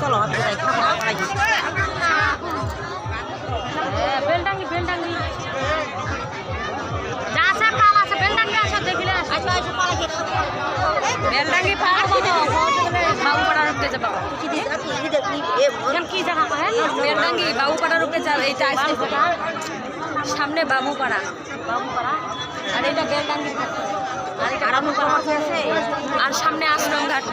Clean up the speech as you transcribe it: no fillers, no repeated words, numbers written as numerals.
চলো বেলডাঙ্গি বেলডাঙ্গি যা আছে পাল আছে বেলডাঙ্গি আসো দেখিলে বেলডাঙ্গি পাল বাবুপাড়ার উপরে যাবা কি জায়গা বেলডাঙ্গি বাবুপাড়ার উপরে যাবে এইটা সামনে বাবুপাড়া আর এটা বেলডাঙ্গি আর সামনে আশ্রম ঘাট।